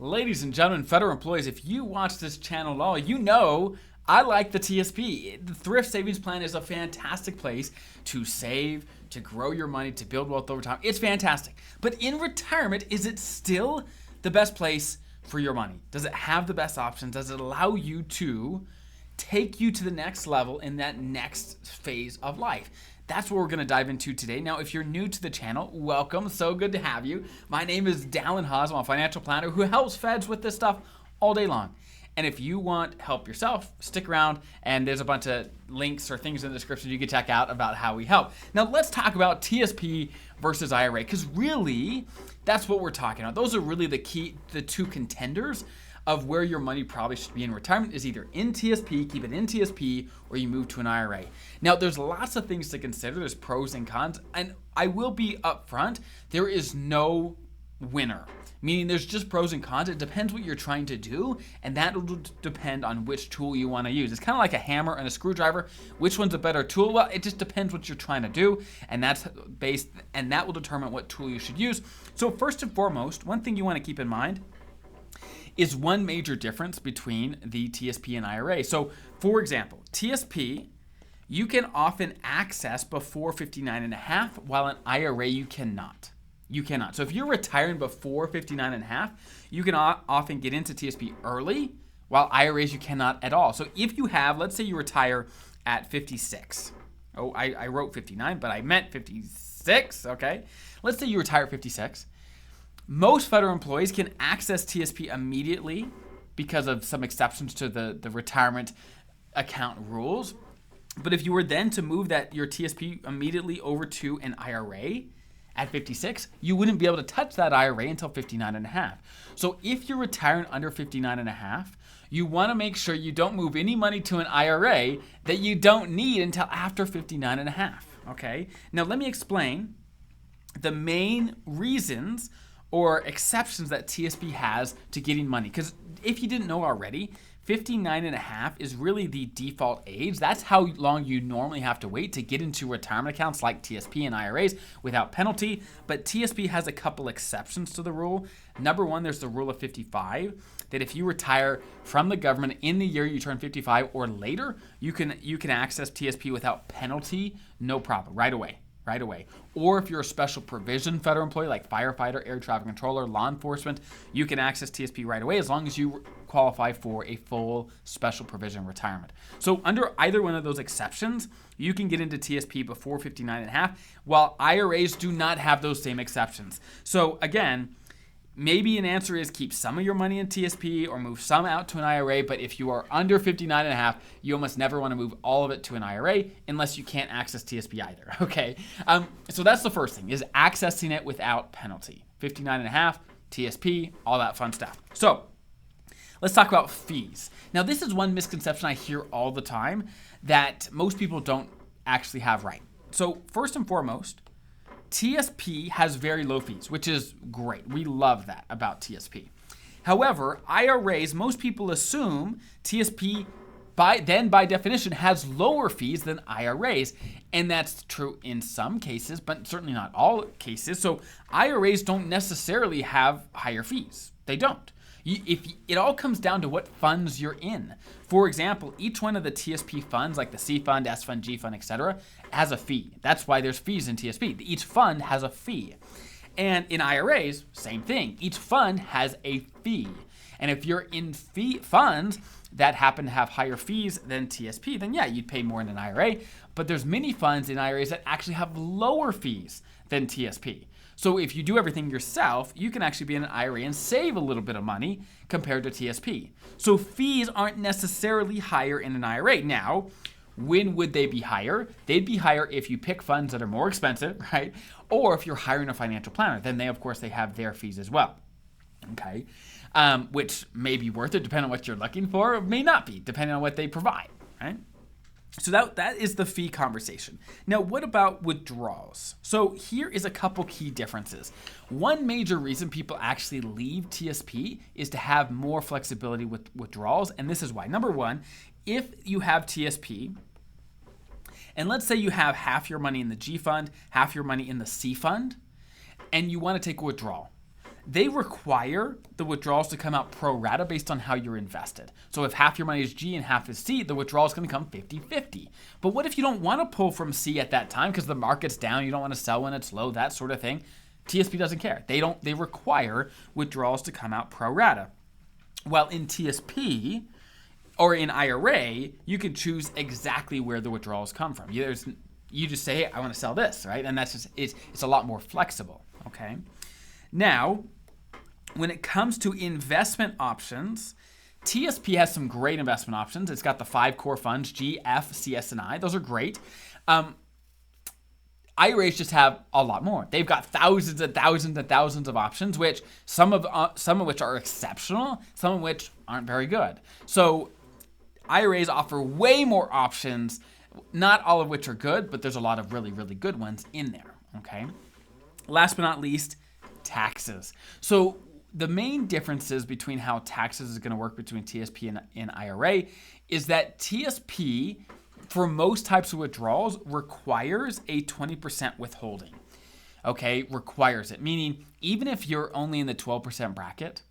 Ladies and gentlemen, federal employees, if you watch this channel at all, you know I like the TSP. The Thrift Savings Plan is a fantastic place to save, to grow your money, to build wealth over time. It's fantastic. But in retirement, is it still the best place for your money? Does it have the best options? Does it allow you to take you to the next level in that next phase of life? That's what we're going to dive into today. Now, if you're new to the channel, welcome. So good to have you. My name is Dallin Haas. I'm a financial planner who helps feds with this stuff all day long. And if you want help yourself, stick around, and there's a bunch of links or things in the description you can check out about how we help. Now, let's talk about TSP versus IRA, because really, that's what we're talking about. Those are really the two contenders of where your money probably should be in retirement is either in TSP, keep it in TSP, or you move to an IRA. Now, there's lots of things to consider. There's pros and cons, and I will be upfront. There is no winner, meaning there's just pros and cons. It depends what you're trying to do, and that will depend on which tool you want to use. It's kind of like a hammer and a screwdriver. Which one's a better tool? Well, it just depends what you're trying to do, and that will determine what tool you should use. So first and foremost, one thing you want to keep in mind is one major difference between the TSP and IRA. So, for example, TSP, you can often access before 59 and a half, while an IRA you cannot. You cannot. So if you're retiring before 59 and a half, you can often get into TSP early, while IRAs you cannot at all. So if you have, let's say you retire at 56. Oh, I wrote 59, but I meant 56, okay? Let's say you retire at 56. Most federal employees can access TSP immediately because of some exceptions to the retirement account rules. But if you were then to move your TSP immediately over to an IRA at 56, you wouldn't be able to touch that IRA until 59 and a half. So if you're retiring under 59 and a half, you want to make sure you don't move any money to an IRA that you don't need until after 59 and a half. Okay? Now let me explain the main reasons or exceptions that TSP has to getting money. Because if you didn't know already, 59 and a half is really the default age. That's how long you normally have to wait to get into retirement accounts like TSP and IRAs without penalty. But TSP has a couple exceptions to the rule. Number one, there's the rule of 55, that if you retire from the government in the year you turn 55 or later, you can access TSP without penalty, no problem, right away. Or if you're a special provision federal employee like firefighter, air traffic controller, law enforcement, you can access TSP right away as long as you qualify for a full special provision retirement. So under either one of those exceptions, you can get into TSP before 59 and a half, while IRAs do not have those same exceptions. So again, maybe an answer is keep some of your money in TSP or move some out to an IRA, but if you are under 59 and a half, you almost never want to move all of it to an IRA unless you can't access TSP either, okay? So that's the first thing, is accessing it without penalty. 59 and a half, TSP, all that fun stuff. So let's talk about fees. Now this is one misconception I hear all the time that most people don't actually have right. So first and foremost, TSP has very low fees, which is great. We love that about TSP. However, IRAs, most people assume TSP by definition has lower fees than IRAs. And that's true in some cases, but certainly not all cases. So IRAs don't necessarily have higher fees. They don't. If it all comes down to what funds you're in. For example, each one of the TSP funds, like the C fund, S fund, G fund, etc., has a fee. That's why there's fees in TSP. Each fund has a fee. And in IRAs, same thing. Each fund has a fee. And if you're in funds that happen to have higher fees than TSP, then yeah, you'd pay more in an IRA. But there's many funds in IRAs that actually have lower fees than TSP. So if you do everything yourself, you can actually be in an IRA and save a little bit of money compared to TSP. So fees aren't necessarily higher in an IRA. Now, when would they be higher? They'd be higher if you pick funds that are more expensive, right? Or if you're hiring a financial planner, then of course, they have their fees as well, okay? Which may be worth it depending on what you're looking for, or may not be, depending on what they provide, right? So that is the fee conversation. Now, what about withdrawals? So here is a couple key differences. One major reason people actually leave TSP is to have more flexibility with withdrawals, and this is why. Number one, if you have TSP, and let's say you have half your money in the G fund, half your money in the C fund, and you want to take a withdrawal. they require the withdrawals to come out pro rata based on how you're invested. So if half your money is G and half is C, the withdrawal is going to come 50-50. But what if you don't want to pull from C at that time because the market's down, you don't want to sell when it's low, that sort of thing? TSP doesn't care. They require withdrawals to come out pro rata. Well, in TSP or in IRA, you can choose exactly where the withdrawals come from. You just say, hey, I want to sell this, right? And that's just it's a lot more flexible. Okay. Now, when it comes to investment options, TSP has some great investment options. It's got the 5 core funds, G, F, CS, and I. Those are great. IRAs just have a lot more. They've got thousands and thousands and thousands of options, which some of which are exceptional, some of which aren't very good. So IRAs offer way more options, not all of which are good, but there's a lot of really, really good ones in there. Okay. Last but not least, taxes. So the main differences between how taxes is going to work between TSP and IRA is that TSP, for most types of withdrawals, requires a 20% withholding. Okay, requires it. Meaning, even if you're only in the 12% bracket,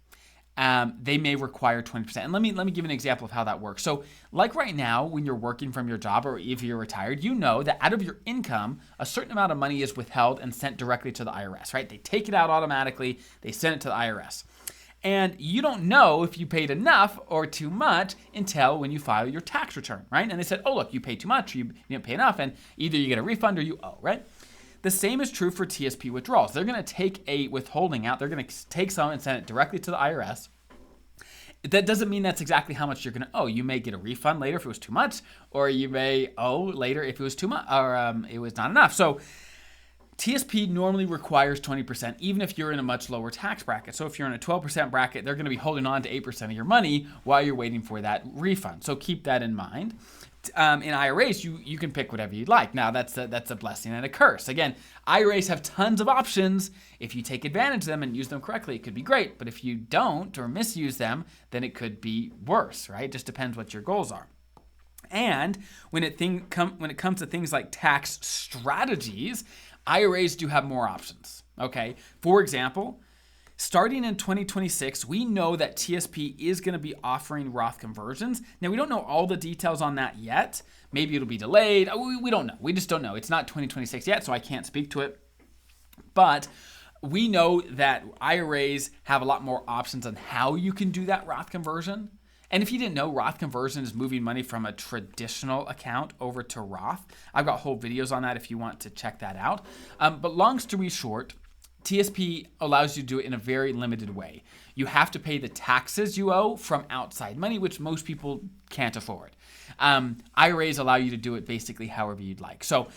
they may require 20%. And let me give an example of how that works. So like right now, when you're working from your job or if you're retired, you know that out of your income, a certain amount of money is withheld and sent directly to the IRS, right? They take it out automatically. They send it to the IRS. And you don't know if you paid enough or too much until when you file your tax return, right? And they said, oh, look, you paid too much, or you didn't pay enough, and either you get a refund or you owe, right? The same is true for TSP withdrawals. They're going to take a withholding out. They're going to take some and send it directly to the IRS. That doesn't mean that's exactly how much you're going to owe. You may get a refund later if it was too much, or you may owe later if it was too much, or it was not enough. So TSP normally requires 20%, even if you're in a much lower tax bracket. So if you're in a 12% bracket, they're going to be holding on to 8% of your money while you're waiting for that refund. So keep that in mind. In IRAs, you can pick whatever you'd like. Now, that's a blessing and a curse. Again, IRAs have tons of options. If you take advantage of them and use them correctly, it could be great. But if you don't or misuse them, then it could be worse, right? It just depends what your goals are. And when it comes to things like tax strategies, IRAs do have more options, okay? For example, starting in 2026, we know that TSP is going to be offering Roth conversions. Now, we don't know all the details on that yet. Maybe it'll be delayed. We don't know. We just don't know. It's not 2026 yet, so I can't speak to it. But we know that IRAs have a lot more options on how you can do that Roth conversion. And if you didn't know, Roth conversion is moving money from a traditional account over to Roth. I've got whole videos on that if you want to check that out. But long story short, TSP allows you to do it in a very limited way. You have to pay the taxes you owe from outside money, which most people can't afford. IRAs allow you to do it basically however you'd like. So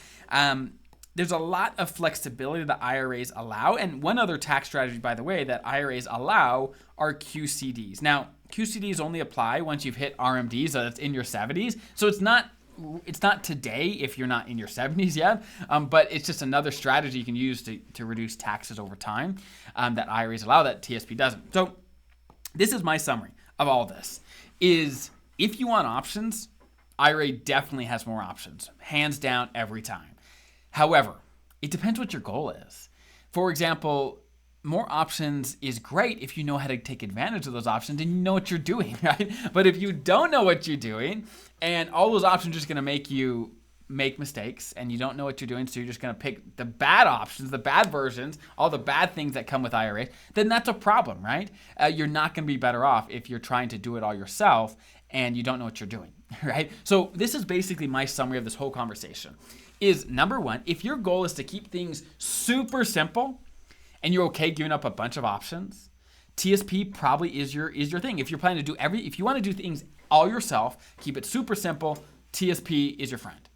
there's a lot of flexibility that IRAs allow. And one other tax strategy, by the way, that IRAs allow are QCDs. Now, QCDs only apply once you've hit RMDs, so that's in your 70s. So it's not today if you're not in your 70s yet, but it's just another strategy you can use to reduce taxes over time that IRAs allow that TSP doesn't. So this is my summary of all this, is if you want options, IRA definitely has more options, hands down every time. However, it depends what your goal is. For example, more options is great if you know how to take advantage of those options and you know what you're doing, right? But if you don't know what you're doing and all those options are just going to make you make mistakes and you don't know what you're doing, so you're just going to pick the bad options, the bad versions, all the bad things that come with IRA, then that's a problem, right? You're not going to be better off if you're trying to do it all yourself and you don't know what you're doing, right? So this is basically my summary of this whole conversation. Is number one, if your goal is to keep things super simple, and you're okay giving up a bunch of options, TSP probably is your thing. If you're planning to if you want to do things all yourself, keep it super simple, TSP is your friend.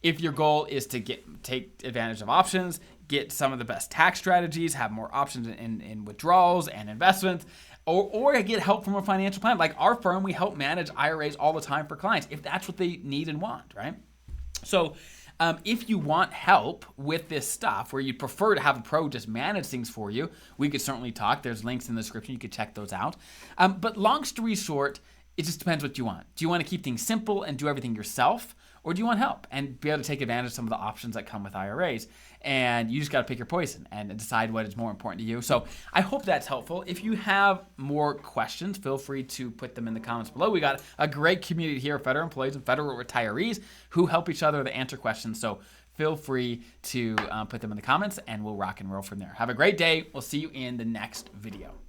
If your goal is to take advantage of options, get some of the best tax strategies, have more options in withdrawals and investments, or get help from a financial plan. Like our firm, we help manage IRAs all the time for clients if that's what they need and want, right? So if you want help with this stuff, where you'd prefer to have a pro just manage things for you, we could certainly talk. There's links in the description. You could check those out. But long story short, it just depends what you want. Do you want to keep things simple and do everything yourself? or do you want help and be able to take advantage of some of the options that come with IRAs? And you just got to pick your poison and decide what is more important to you. So I hope that's helpful. If you have more questions, feel free to put them in the comments below. We got a great community here of federal employees and federal retirees who help each other to answer questions. So feel free to put them in the comments, and we'll rock and roll from there. Have a great day. We'll see you in the next video.